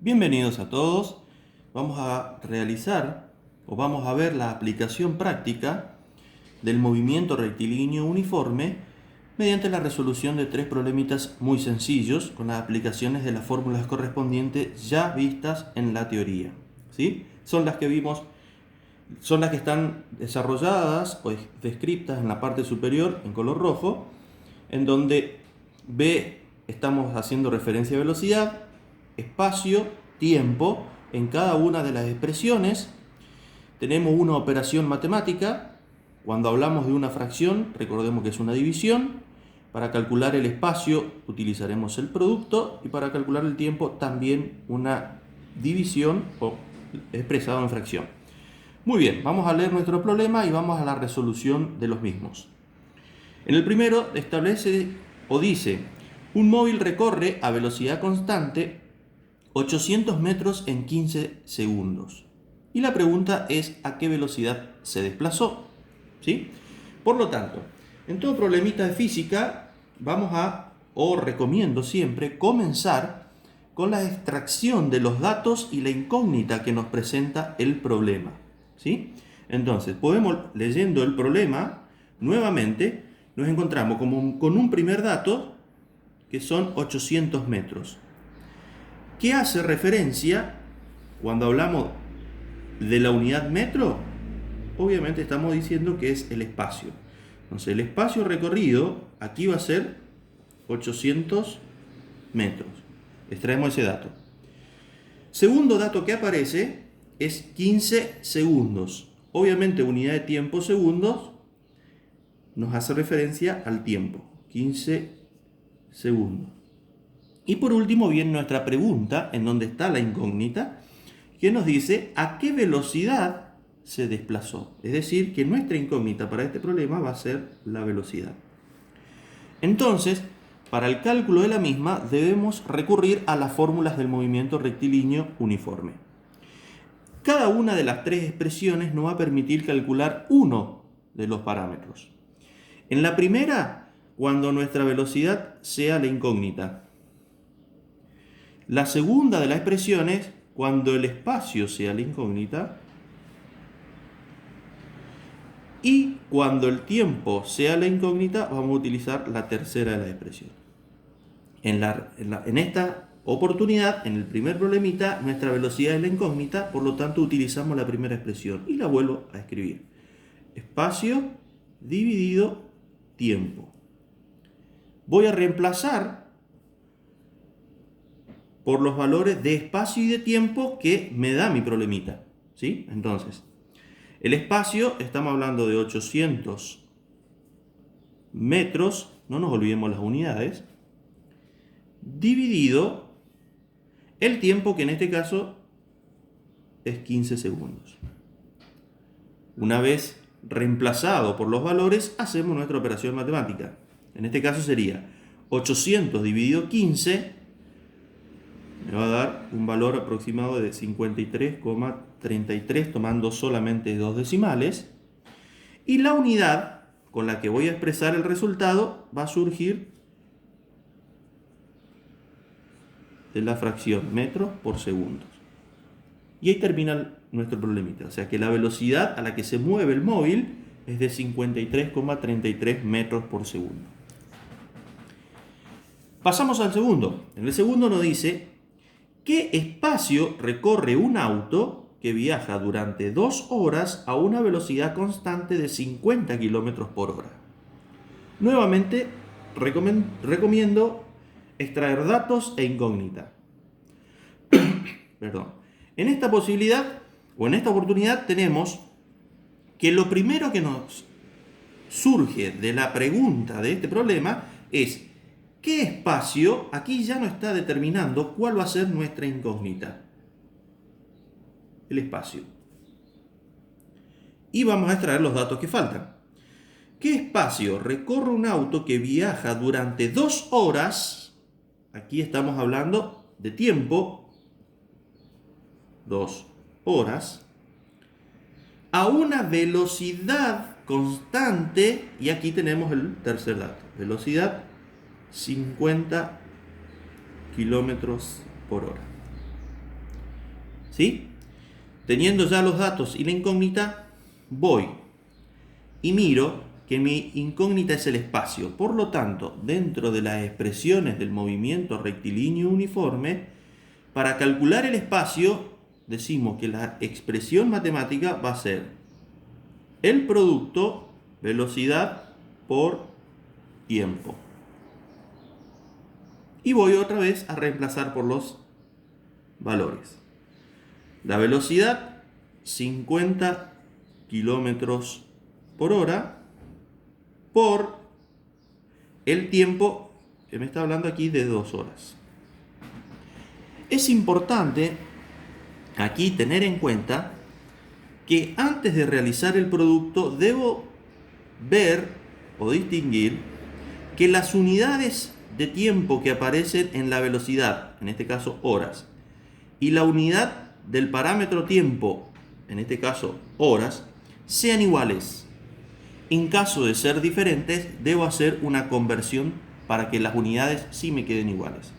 Bienvenidos a todos. Vamos a realizar o vamos a ver la aplicación práctica del movimiento rectilíneo uniforme mediante la resolución de tres problemitas muy sencillos con las aplicaciones de las fórmulas correspondientes ya vistas en la teoría. ¿Sí? Son las que vimos, son las que están desarrolladas o descritas en la parte superior en color rojo, en donde B estamos haciendo referencia a velocidad, espacio, tiempo en cada una de las expresiones. Tenemos una operación matemática. Cuando hablamos de una fracción, recordemos que es una división. Para calcular el espacio utilizaremos el producto y para calcular el tiempo también una división o expresado en fracción. Muy bien, vamos a leer nuestro problema y vamos a la resolución de los mismos. En el primero establece o dice: un móvil recorre a velocidad constante 800 metros en 15 segundos. Y la pregunta es a qué velocidad se desplazó. ¿Sí? Por lo tanto, en todo problemita de física recomiendo siempre comenzar con la extracción de los datos y la incógnita que nos presenta el problema. ¿Sí? Entonces, leyendo el problema, nuevamente nos encontramos con un primer dato que son 800 metros. ¿Qué hace referencia cuando hablamos de la unidad metro? Obviamente estamos diciendo que es el espacio. Entonces el espacio recorrido aquí va a ser 800 metros. Extraemos ese dato. Segundo dato que aparece es 15 segundos. Obviamente unidad de tiempo segundos nos hace referencia al tiempo. 15 segundos. Y por último viene nuestra pregunta, en donde está la incógnita, que nos dice a qué velocidad se desplazó. Es decir, que nuestra incógnita para este problema va a ser la velocidad. Entonces, para el cálculo de la misma debemos recurrir a las fórmulas del movimiento rectilíneo uniforme. Cada una de las tres expresiones nos va a permitir calcular uno de los parámetros. En la primera, cuando nuestra velocidad sea la incógnita. La segunda de las expresiones, cuando el espacio sea la incógnita. Y cuando el tiempo sea la incógnita, vamos a utilizar la tercera de las expresiones. En esta oportunidad, en el primer problemita, nuestra velocidad es la incógnita, por lo tanto utilizamos la primera expresión y la vuelvo a escribir. Espacio dividido tiempo. Voy a reemplazar por los valores de espacio y de tiempo que me da mi problemita. ¿Sí? Entonces, el espacio, estamos hablando de 800 metros, no nos olvidemos las unidades, dividido el tiempo, que en este caso es 15 segundos. Una vez reemplazado por los valores, hacemos nuestra operación matemática. En este caso sería 800 dividido 15, me va a dar un valor aproximado de 53,33, tomando solamente dos decimales. Y la unidad con la que voy a expresar el resultado va a surgir de la fracción metros por segundos. Y ahí termina nuestro problemita. O sea que la velocidad a la que se mueve el móvil es de 53,33 metros por segundo. Pasamos al segundo. En el segundo nos dice: ¿qué espacio recorre un auto que viaja durante 2 horas a una velocidad constante de 50 km por hora? Nuevamente, recomiendo extraer datos e incógnita. Perdón. En esta posibilidad, o en esta oportunidad, tenemos que lo primero que nos surge de la pregunta de este problema es: ¿qué espacio? Aquí ya no está determinando cuál va a ser nuestra incógnita. El espacio. Y vamos a extraer los datos que faltan. ¿Qué espacio recorre un auto que viaja durante 2 horas? Aquí estamos hablando de tiempo. 2 horas. A una velocidad constante. Y aquí tenemos el tercer dato. Velocidad 50 kilómetros por hora. ¿Sí? Teniendo ya los datos y la incógnita, voy y miro que mi incógnita es el espacio. Por lo tanto, dentro de las expresiones del movimiento rectilíneo uniforme, para calcular el espacio, decimos que la expresión matemática va a ser el producto velocidad por tiempo. Y voy otra vez a reemplazar por los valores. La velocidad, 50 kilómetros por hora, por el tiempo, que me está hablando aquí de 2 horas. Es importante aquí tener en cuenta que antes de realizar el producto debo ver o distinguir que las unidades de tiempo que aparecen en la velocidad, en este caso horas, y la unidad del parámetro tiempo, en este caso horas, sean iguales. En caso de ser diferentes, debo hacer una conversión para que las unidades sí me queden iguales.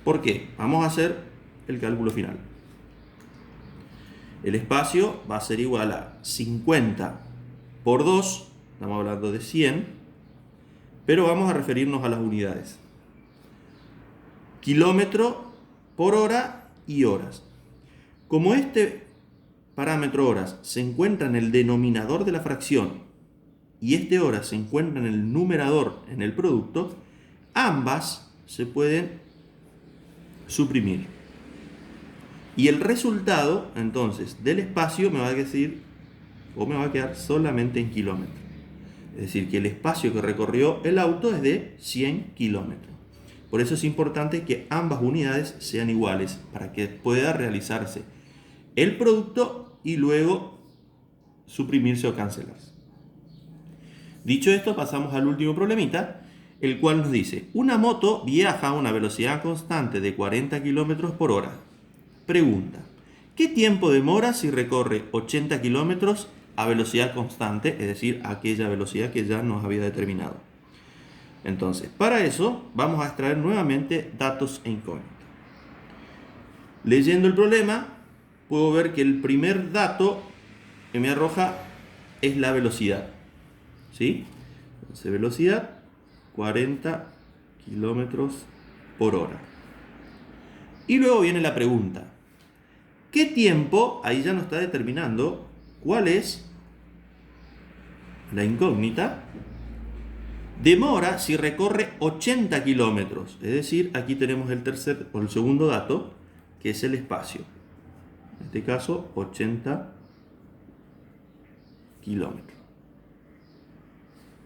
¿Por qué? Vamos a hacer el cálculo final. El espacio va a ser igual a 50 por 2, estamos hablando de 100, pero vamos a referirnos a las unidades. Kilómetro por hora y horas. Como este parámetro horas se encuentra en el denominador de la fracción y este horas se encuentra en el numerador en el producto, ambas se pueden suprimir. Y el resultado, entonces, del espacio me va a decir, o me va a quedar solamente en kilómetros. Es decir, que el espacio que recorrió el auto es de 100 kilómetros. Por eso es importante que ambas unidades sean iguales para que pueda realizarse el producto y luego suprimirse o cancelarse. Dicho esto, pasamos al último problemita, el cual nos dice: una moto viaja a una velocidad constante de 40 km por hora. Pregunta: ¿qué tiempo demora si recorre 80 km a velocidad constante, es decir, aquella velocidad que ya nos había determinado? Entonces, para eso vamos a extraer nuevamente datos e incógnitas. Leyendo el problema, puedo ver que el primer dato que me arroja es la velocidad. ¿Sí? Entonces, velocidad 40 kilómetros por hora. Y luego viene la pregunta: ¿qué tiempo? Ahí ya nos está determinando cuál es la incógnita. Demora si recorre 80 kilómetros. Es decir, aquí tenemos el tercer o el segundo dato, que es el espacio. En este caso, 80 kilómetros.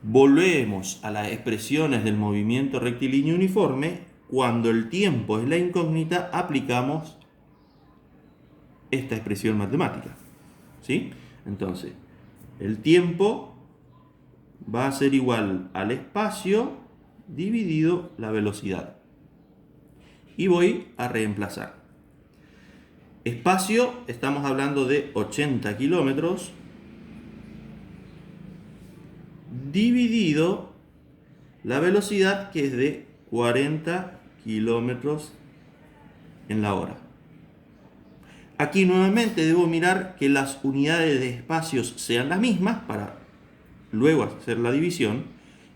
Volvemos a las expresiones del movimiento rectilíneo uniforme. Cuando el tiempo es la incógnita, aplicamos esta expresión matemática. ¿Sí? Entonces, el tiempo va a ser igual al espacio dividido la velocidad. Y voy a reemplazar. Espacio, estamos hablando de 80 kilómetros dividido la velocidad, que es de 40 kilómetros en la hora. Aquí nuevamente debo mirar que las unidades de espacios sean las mismas para luego hacer la división.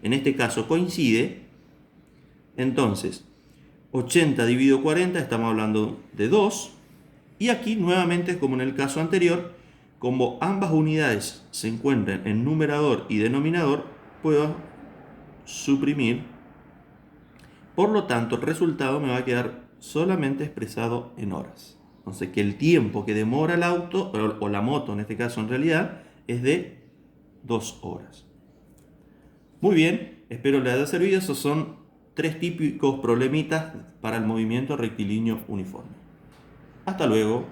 En este caso coincide. Entonces, 80 dividido 40, estamos hablando de 2. Y aquí nuevamente, como en el caso anterior, como ambas unidades se encuentran en numerador y denominador, puedo suprimir. Por lo tanto, el resultado me va a quedar solamente expresado en horas. Entonces, que el tiempo que demora el auto, o la moto en este caso en realidad, es de 2 horas. Muy bien, espero les haya servido. Esos son 3 típicos problemitas para el movimiento rectilíneo uniforme. Hasta luego.